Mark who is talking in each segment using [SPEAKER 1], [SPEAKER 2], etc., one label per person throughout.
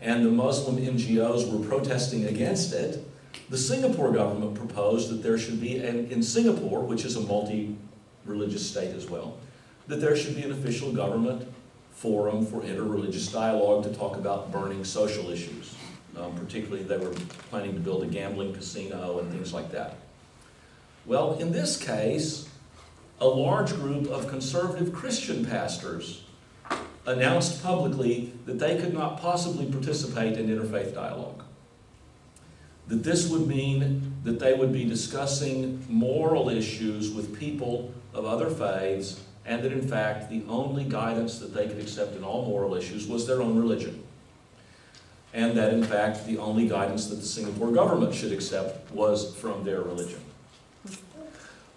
[SPEAKER 1] and the Muslim NGOs were protesting against it, the Singapore government proposed that there should be, in Singapore, which is a multi-religious state as well, that there should be an official government forum for interreligious dialogue to talk about burning social issues. Particularly, they were planning to build a gambling casino and things like that. Well, in this case, a large group of conservative Christian pastors announced publicly that they could not possibly participate in interfaith dialogue. That this would mean that they would be discussing moral issues with people of other faiths, and that in fact the only guidance that they could accept in all moral issues was their own religion. And that in fact the only guidance that the Singapore government should accept was from their religion.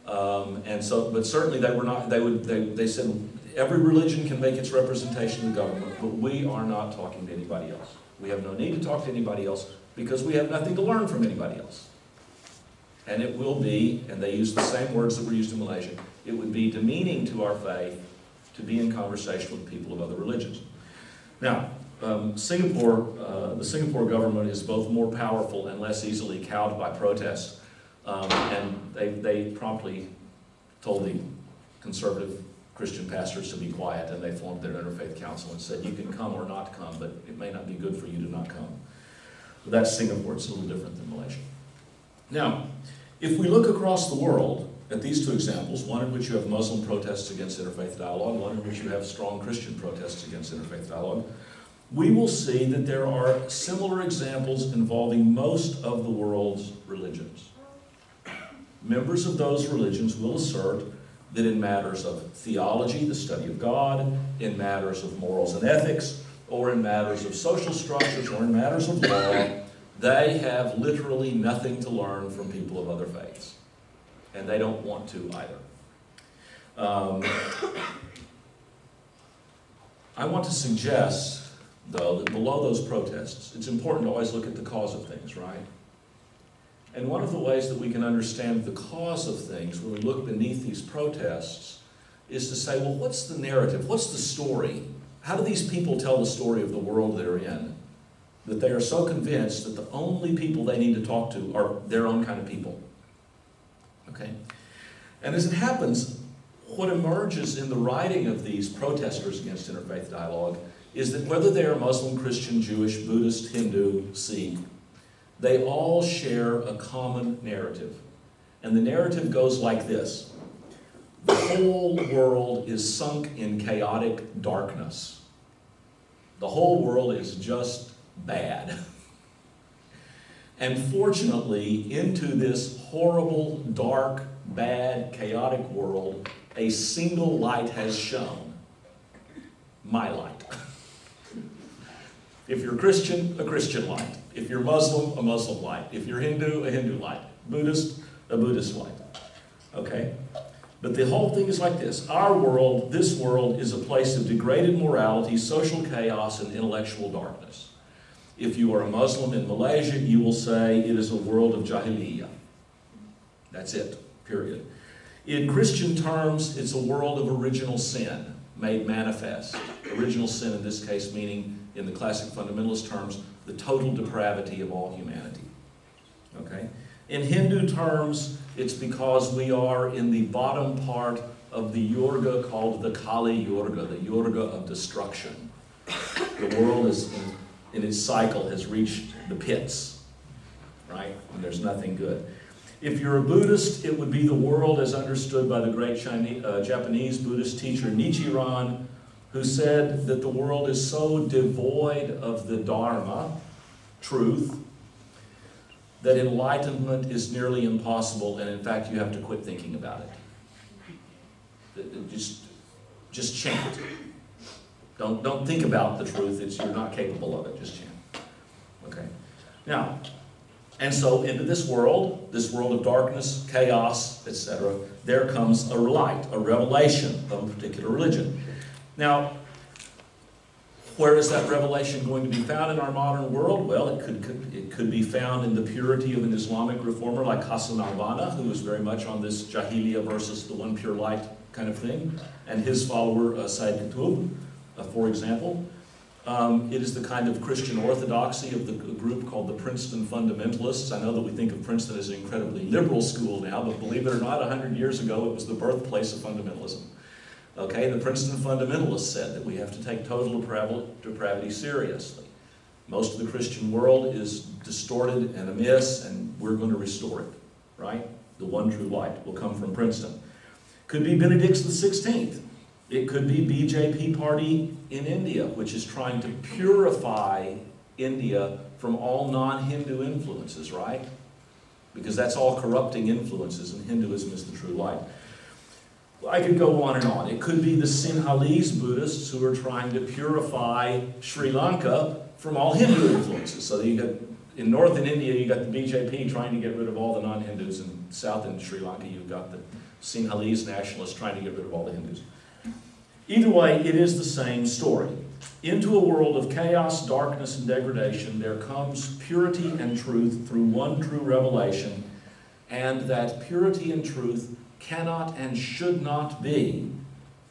[SPEAKER 1] But certainly they were not, they said every religion can make its representation in the government, but we are not talking to anybody else. We have no need to talk to anybody else because we have nothing to learn from anybody else. And it will be, and they use the same words that were used in Malaysia, it would be demeaning to our faith to be in conversation with people of other religions. Now, the Singapore government is both more powerful and less easily cowed by protests. And they promptly told the conservative Christian pastors to be quiet, and they formed their interfaith council and said, you can come or not come, but it may not be good for you to not come. But that's Singapore. It's a little different than Malaysia. Now, if we look across the world at these two examples, one in which you have Muslim protests against interfaith dialogue, one in which you have strong Christian protests against interfaith dialogue, we will see that there are similar examples involving most of the world's religions. Members of those religions will assert that in matters of theology, the study of God, in matters of morals and ethics, or in matters of social structures, or in matters of law, they have literally nothing to learn from people of other faiths. And they don't want to either. I want to suggest, though, that below those protests, it's important to always look at the cause of things, right? And one of the ways that we can understand the cause of things when we look beneath these protests is to say, well, what's the narrative? What's the story? How do these people tell the story of the world they're in? That they are so convinced that the only people they need to talk to are their own kind of people. Okay? And as it happens, what emerges in the writing of these protesters against interfaith dialogue is that whether they are Muslim, Christian, Jewish, Buddhist, Hindu, Sikh, they all share a common narrative. And the narrative goes like this. The whole world is sunk in chaotic darkness. The whole world is just bad. And fortunately, into this horrible, dark, bad, chaotic world, a single light has shone. My light. If you're Christian, a Christian light. If you're Muslim, a Muslim light. If you're Hindu, a Hindu light. Buddhist, a Buddhist light. Okay? But the whole thing is like this. Our world, this world, is a place of degraded morality, social chaos, and intellectual darkness. If you are a Muslim in Malaysia, you will say it is a world of jahiliyyah. That's it, period. In Christian terms, it's a world of original sin made manifest. Original sin in this case meaning, in the classic fundamentalist terms, the total depravity of all humanity. Okay? In Hindu terms, it's because we are in the bottom part of the yurga called the Kali Yurga, the yurga of destruction. The world is in its cycle has reached the pits, right? And there's nothing good. If you're a Buddhist, it would be the world as understood by the great Japanese Buddhist teacher Nichiren, who said that the world is so devoid of the Dharma, truth, that enlightenment is nearly impossible, and in fact you have to quit thinking about it. Just chant. Don't think about the truth. You're not capable of it. Just chant. Okay? Now, and so into this world of darkness, chaos, etc., there comes a light, a revelation of a particular religion. Now, where is that revelation going to be found in our modern world? Well, it could be found in the purity of an Islamic reformer like Hassan al-Banna, who is very much on this Jahiliyyah versus the one pure light kind of thing, and his follower Sayyid Qutb, for example. It is the kind of Christian orthodoxy of the group called the Princeton Fundamentalists. I know that we think of Princeton as an incredibly liberal school now, but believe it or not, 100 years ago it was the birthplace of fundamentalism. Okay, the Princeton Fundamentalists said that we have to take total depravity seriously. Most of the Christian world is distorted and amiss, and we're going to restore it, right? The one true light will come from Princeton. Could be Benedict XVI. It could be BJP party in India, which is trying to purify India from all non-Hindu influences, right? Because that's all corrupting influences, and Hinduism is the true light. I could go on and on. It could be the Sinhalese Buddhists who are trying to purify Sri Lanka from all Hindu influences. So you got, in northern India, you got the BJP trying to get rid of all the non-Hindus, and south in Sri Lanka, you've got the Sinhalese nationalists trying to get rid of all the Hindus. Either way, it is the same story. Into a world of chaos, darkness, and degradation, there comes purity and truth through one true revelation, and that purity and truth cannot and should not be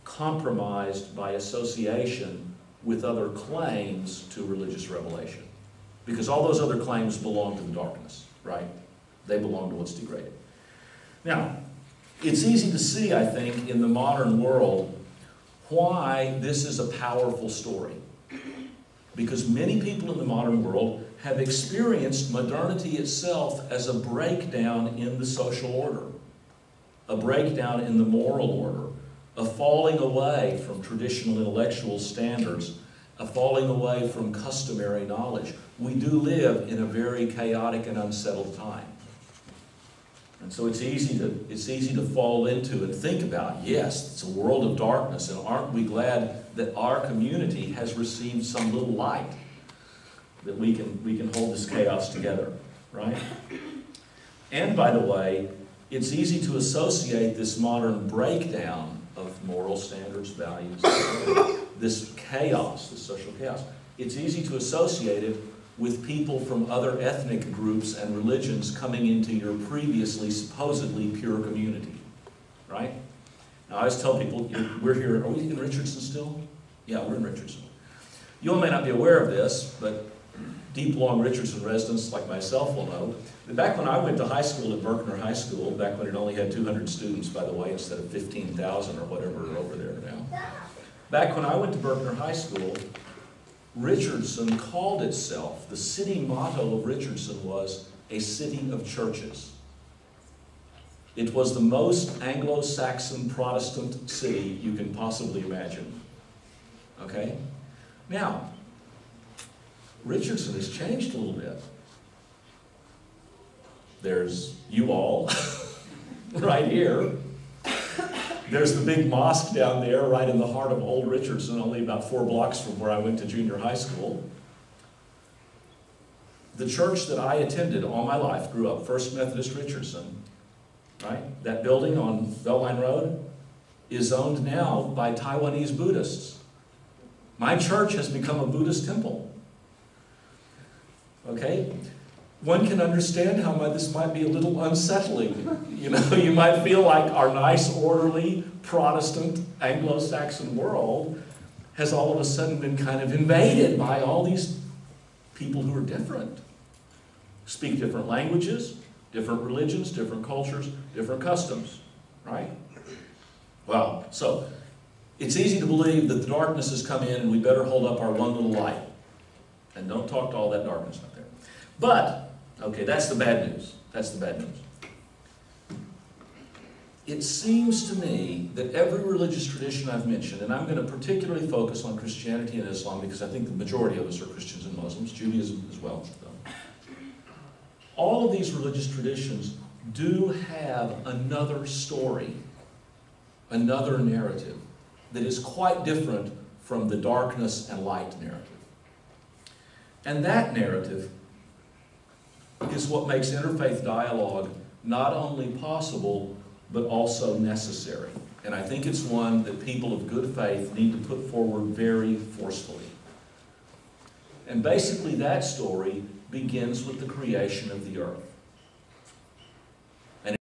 [SPEAKER 1] compromised by association with other claims to religious revelation. Because all those other claims belong to the darkness, right? They belong to what's degraded. Now, it's easy to see, I think, in the modern world why this is a powerful story. Because many people in the modern world have experienced modernity itself as a breakdown in the social order, a breakdown in the moral order, a falling away from traditional intellectual standards, a falling away from customary knowledge. We do live in a very chaotic and unsettled time. And so it's easy to fall into and think about, yes, it's a world of darkness, and aren't we glad that our community has received some little light, that we can hold this chaos together, right? And by the way, it's easy to associate this modern breakdown of moral standards, values, this chaos, this social chaos. It's easy to associate it with people from other ethnic groups and religions coming into your previously supposedly pure community, right? Now, I always tell people, we're here, are we in Richardson still? Yeah, we're in Richardson. You all may not be aware of this, but deep, long Richardson residents like myself will know that back when I went to high school at Berkner High School, back when it only had 200 students, by the way, instead of 15,000 or whatever are over there now. Back when I went to Berkner High School, Richardson called itself, the city motto of Richardson was a city of churches. It was the most Anglo-Saxon Protestant city you can possibly imagine. Okay? Now, Richardson has changed a little bit. There's you all right here. There's the big mosque down there right in the heart of Old Richardson, only about 4 blocks from where I went to junior high school. The church that I attended all my life, grew up, First Methodist Richardson, right? That building on Beltline Road is owned now by Taiwanese Buddhists. My church has become a Buddhist temple. Okay? One can understand how this might be a little unsettling. You know, you might feel like our nice, orderly, Protestant, Anglo-Saxon world has all of a sudden been kind of invaded by all these people who are different. Speak different languages, different religions, different cultures, different customs, right? Well, so it's easy to believe that the darkness has come in and we better hold up our one little light and don't talk to all that darkness out there. But, okay, that's the bad news. That's the bad news. It seems to me that every religious tradition I've mentioned, and I'm going to particularly focus on Christianity and Islam because I think the majority of us are Christians and Muslims, Judaism as well, though. All of these religious traditions do have another story, another narrative that is quite different from the darkness and light narrative. And that narrative is what makes interfaith dialogue not only possible, but also necessary. And I think it's one that people of good faith need to put forward very forcefully. And basically that story begins with the creation of the earth.